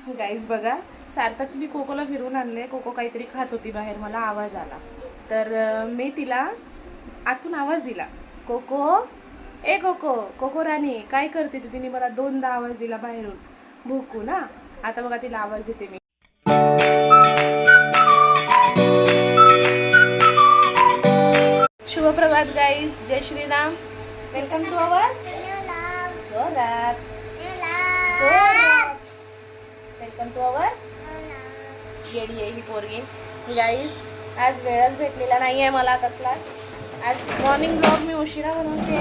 Guys बघा, सार्थक मी Coca Cola फिरवून आणले. कोको काहीतरी खात होती बाहेर, मला आवाज आला तर मी तिला आतून आवाज दिला, कोको ए कोको. कोको राणी काय करते ती? तिने मला दोनदा आवाज दिला बाहेरून, भूकू ना. आता बघा तिला आवाज देते मी. शुभप्रभात गाईज, जय श्रीराम. वेलकम टू अवर जोरात वेलकम टू अवर येडी आहे ही पोरगी. गाईज आज वेळच भेटलेला नाही आहे मला कसलाच. आज मॉर्निंग ब्लॉग मी उशिरा बनवते.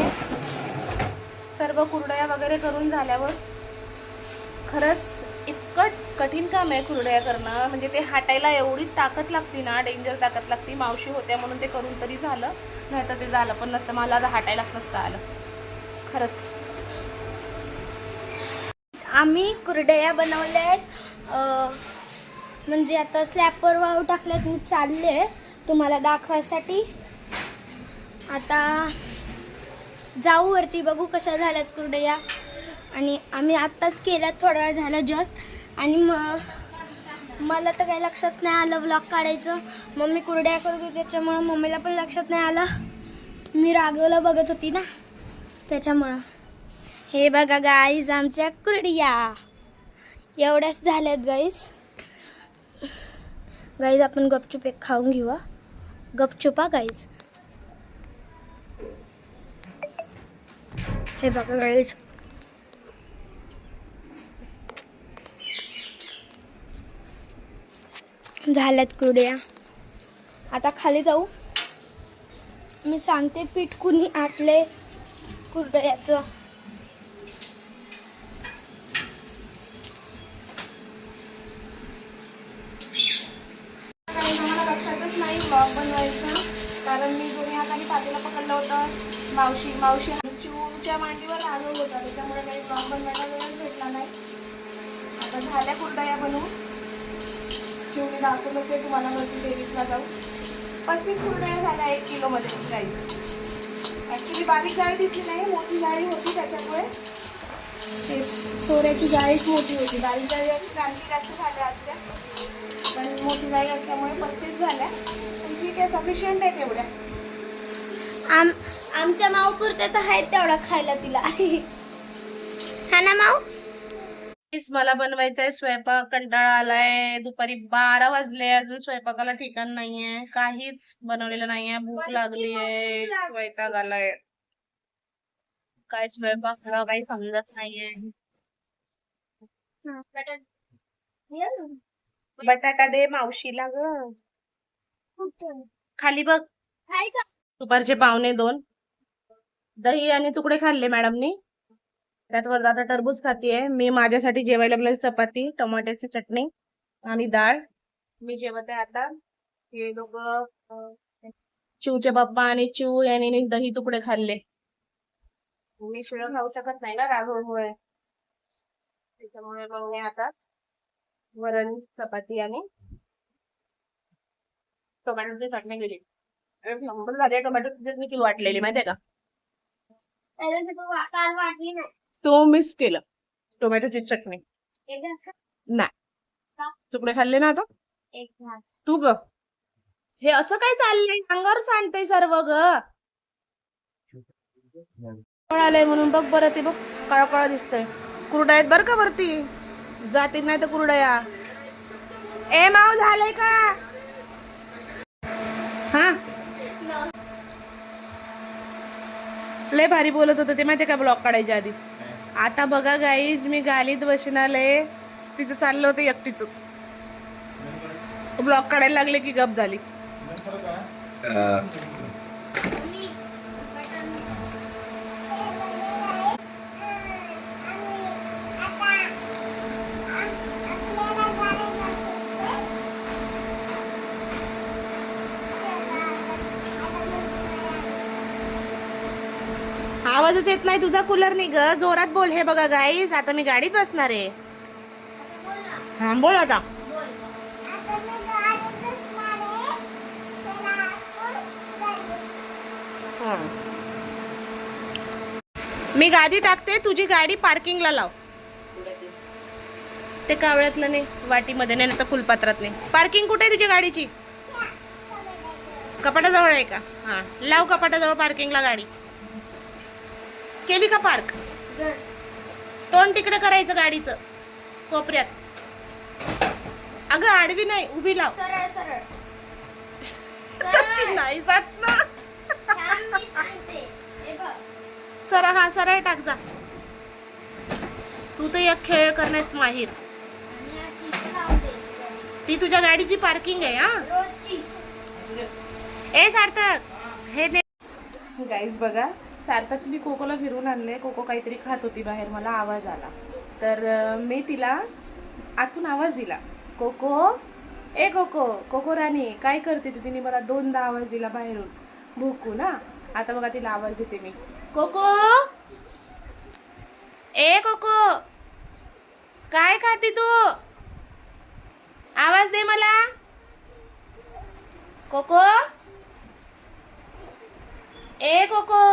सर्व कुरडया वगैरे करून झाल्यावर खरंच इतकं कठीण काम आहे कुरडया करणं. म्हणजे ते हाटायला एवढी ताकद लागते ना, डेंजर ताकद लागते. मावशी होत्या म्हणून ते करून तरी झालं, नाही तर ते झालं पण नसतं. मला आता हाटायलाच नसतं आलं खरंच. आम्ही कुरडया बनवल्या आहेत. म्हणजे आता स्लॅपवर वाळू टाकल्यात. मी चालले तुम्हाला दाखवायसाठी. आता जाऊ वरती, बघू कशा झाल्यात कुरडया. आणि आम्ही आत्ताच केल्यात, थोडा वेळ झाला जस्ट. आणि मला तर काही लक्षात नाही आलं व्लॉग काढायचं. मम्मी कुरडया करत होती त्याच्यामुळं मम्मीला पण लक्षात नाही आलं. मी राघवला बघत होती ना त्याच्यामुळं. हे बघा गाईज, आमच्या कुरडया एवढ्याच झाल्यात गाईज. गाईज आपण गपचूप एक खाऊन घेऊ. गपचूपा गाईज. हे बघा गाईज, झाल्यात कुरडया. आता खाली जाऊ. मी सांगते पीठ कुणी आटले कुरडयाचं. मला लक्षातच नाही ब्लॉग बनवायचा, कारण मी दोन्ही हाताने पातेला पकडलं होतं. मावशी चिवच्या मांडीवर राहत होता, त्याच्यामुळे काही ब्लॉग बनवायला वेळच भेटला नाही. आता झाल्या कुरडया बनवून. चिवने दाखवलंच आहे तुम्हाला वरती टेरिसला जाऊ. 35 कुरडया झाल्या 1 किलोमध्ये गाईज. ॲक्च्युली बारीक जाळी दिसली नाही, मोठी जाळी होती त्याच्यामुळे. ते सोऱ्याची जाळीच मोठी होती. बारीक जाळी असते आणखी जास्त झाल्या असत्या, पण मोठी जाळी असल्यामुळे 35 झाल्या. पण ठीक आहे, सफिशियंट आहे तेवढ्या. आमच्या माऊ पुरते तर आहेत तेवढा खायला तिला. हा ना माऊ. मला बनवायचा आहे स्वयंपाक. कंटाळा आलाय. दुपारी 12 वाजले, अजून स्वयंपाकाला ठिकाण नाहीये. काहीच बनवलेलं नाहीये. भूक लागली आहे, वैताग आलाय. काय स्वयंपाक करावा काही समजत नाहीये. बटाटा दे मावशीला ग. खाली बघ. दुपारचे 1:45. दही आणि तुकडे खाल्ले मॅडमनी. त्यात वर आता टरबूज खातीये. मी माझ्यासाठी जेवायला आपल्याला चपाती, टमाट्याची चटणी आणि डाळ. मी जेवत आहे आता. हे लोक चिवचे पप्पा आणि चिव यांनी दही तुकडे खाल्ले. मी शिळं खाऊ शकत नाही ना राघवमुळे, त्याच्यामुळे मग मी आता वरण, चपाती आणि टोमॅटोची चटणी केली. एक नंबर झाली. टोमॅटोची चटणी किती वाटलेली माहितीये का? काल वाटली नाही. तो मिस केलं टोमॅटोची चटणी. नाही तुकडे खाल्ले ना आता. तू ग हे असं काय चाललंय? अंगावर सांडतंय सर्व ग. आलंय म्हणून बघ बरं, ते बघ काळा काळा दिसतंय. कुरडया आहेत बरं का वरती, जातील नाही तर कुरडया. ए माव झालंय का? हा लय भारी बोलत होतं ते माहितीये का ब्लॉग काढायच्या आधी. आता बघा गाईज, मी गालीत बसून आले. तिचं चाललं होतं एकटीच. ब्लॉग काढायला लागले की गप झाली. आवाजच येत नाही तुझा. कूलर नाही ग, जोरात बोल. हे बघा गाईज, आता मी गाडीत बसणार आहे. हा बोल आता. मी गाडी टाकते, तुझी गाडी पार्किंगला लाव. ते कावळ्यातलं नाही, वाटीमध्ये नाही तर फुलपात्रात नाही. पार्किंग कुठे आहे तुझ्या गाडीची? कपाटाजवळ आहे का? हा, लाव कपाटाजवळ पार्किंगला गाडी. केली का पार्क? तोंड तिकडे करायचं गाडीचं कोपऱ्यात. अगं आडवी नाही, उभी लाव. सरळ सरळ तशी नाही जात ना. मी सांगते हे बघ. सरळ, हा सरळ टाक जा. तू तर एक खेळ करण्यात माहीर. आणि अशी इथे लावून द्यायची गाडी. ती तुझ्या गाडीची पार्किंग आहे. हा रोजची. ए सार्थक, हे गाईज बघा, सार्थकनी कोकोला फिरवून आणले. कोको काहीतरी खात होती बाहेर, मला आवाज आला तर मी तिला आतून आवाज दिला, कोको ए कोको. कोको राणी काय करते ती? तिने मला 2दा आवाज दिला बाहेरून भूकू ना. आता बघा तिला आवाज देते मी, कोको ए कोको काय खाते तू? आवाज दे मला कोको. ए कोको.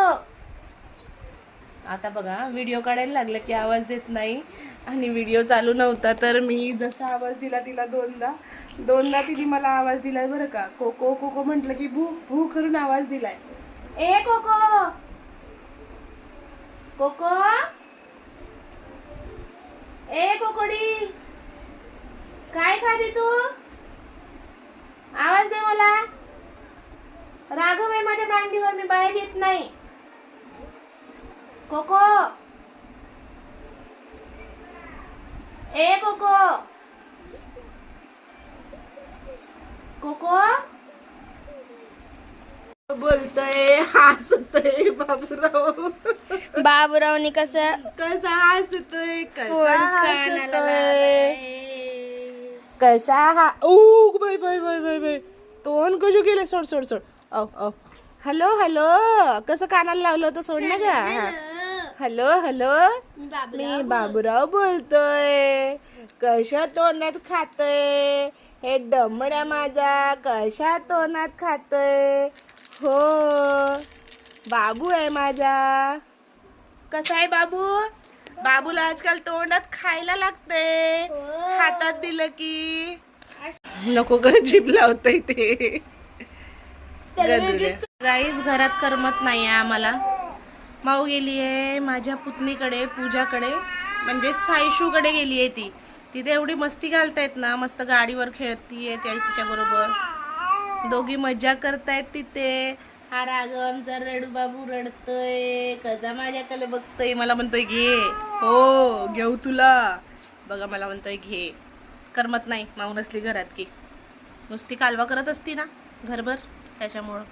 आता बघा व्हिडिओ काढायला लागलं की आवाज देत नाही, आणि व्हिडिओ चालू नव्हता तर मी जसा आवाज दिला तिला 2दा तिने मला आवाज दिलाय बरं का. कोको कोको म्हटलं की भू भू करून आवाज दिलाय. ए कोको कोको ए कोकोडी काय खाते तू? आवाज दे मला. राघव आहे माझ्या मांडीवर, मी बाहेर येत नाही. कोको ए कोको कोको बोलतोय, हसतोय बाबूराव. बाबूरावनी कसं कसा हसतोय, कोण कसा कानाला हसतोय, लावाय? कसा हा. ओ bye bye bye bye bye, तोंड कशू केलं. सोड सोड सोड. औ औ. हॅलो हॅलो, कसं कानाला लावलं होतं, सोड ना ग. हॅलो हॅलो, मी बाबूराव बोलतोय. कशा तोंडात खातोय हे दमड्या माझा, कशा तोंडात खातोय. हो बाबू आहे माझा. कसा आहे बाबू? बाबूला आजकाल तोंडात खायला लागते, हातात दिलं की. नको ग, जीभ लावतय ते. गाईज घरात करमत नाही आहे आम्हाला. माऊ गेली आहे माझ्या पुतणीकडे, पूजाकडे, म्हणजे सायशूकडे गेली आहे ती. तिथे एवढी मस्ती घालतायत ना, मस्त गाडीवर खेळतीये तिच्या बरोबर. दोघी मज्जा करतायत तिथे. हा राघव आमचा रडू बाबू रडतोय, कसा माझ्याकडे बघतोय, मला म्हणतोय घे. हो घेऊ तुला. बघा मला म्हणतोय घे. करमत नाही माऊ नसली घरात की, नुसती कालवा करत असती ना घरभर, त्याच्यामुळं.